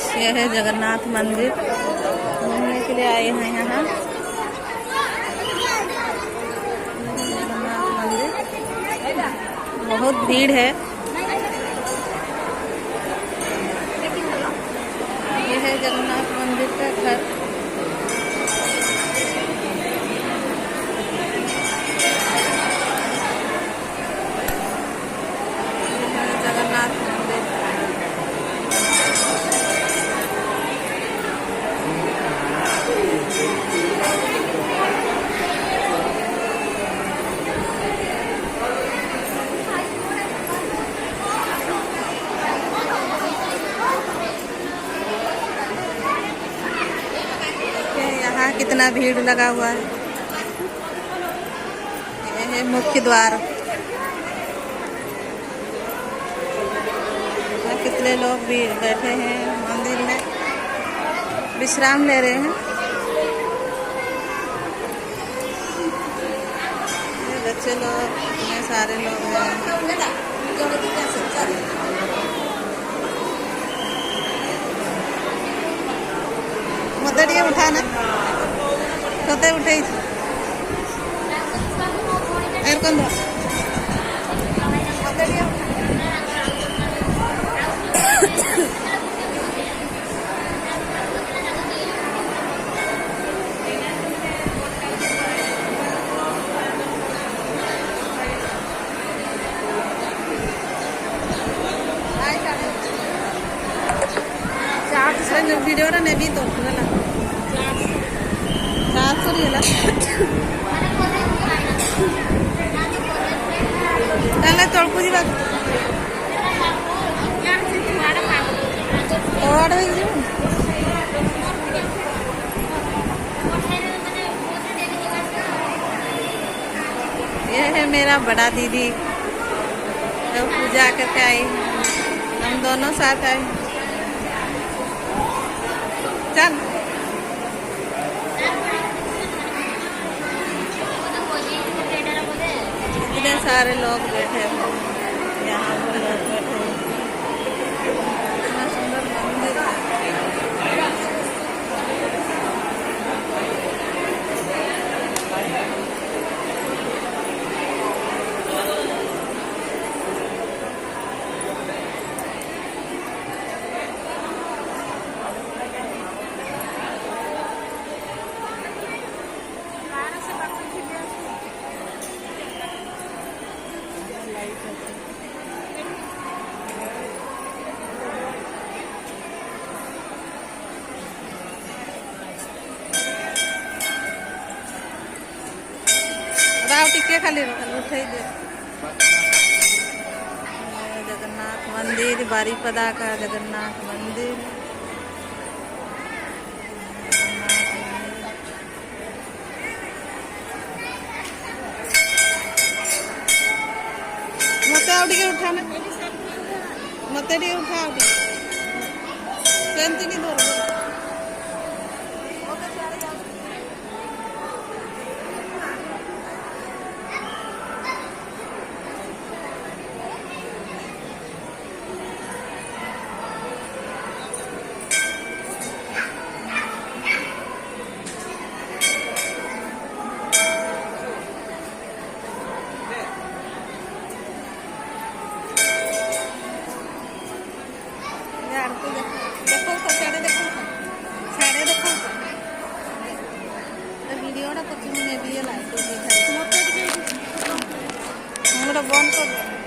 Guys, ये है जगन्नाथ मंदिर। घूमने के लिए आए हैं यहाँ। जगन्नाथ मंदिर बहुत भीड़ है। ये है जगन्नाथ मंदिर का घर। जगन्नाथ मंदिर यहाँ कितना भीड़ लगा हुआ है। ये है मुख्य द्वार। कितने लोग भी बैठे हैं मंदिर में, विश्राम ले रहे हैं। ये बच्चे लोग, इतने सारे लोग हैं। मदर ये उठाना कते उठे वीडियो ने भी तो तड़कू जी ये है मेरा बड़ा दीदी, तो पूजा करके आई। हम दोनों साथ आए। चल इतने सारे लोग बैठे हैं यहाँ पर, बैठे हैं। इतना सुंदर मंदिर है। टिके खाली उठे दे। जगन्नाथ मंदिर, बारीपदा का जगन्नाथ मंदिर। मत उठाना, मत उठा सेमती नहीं धर। देखो तो साड़े देखो, साड़े देखो वीडियो टा पक्ष में भी लाइट बंद कर।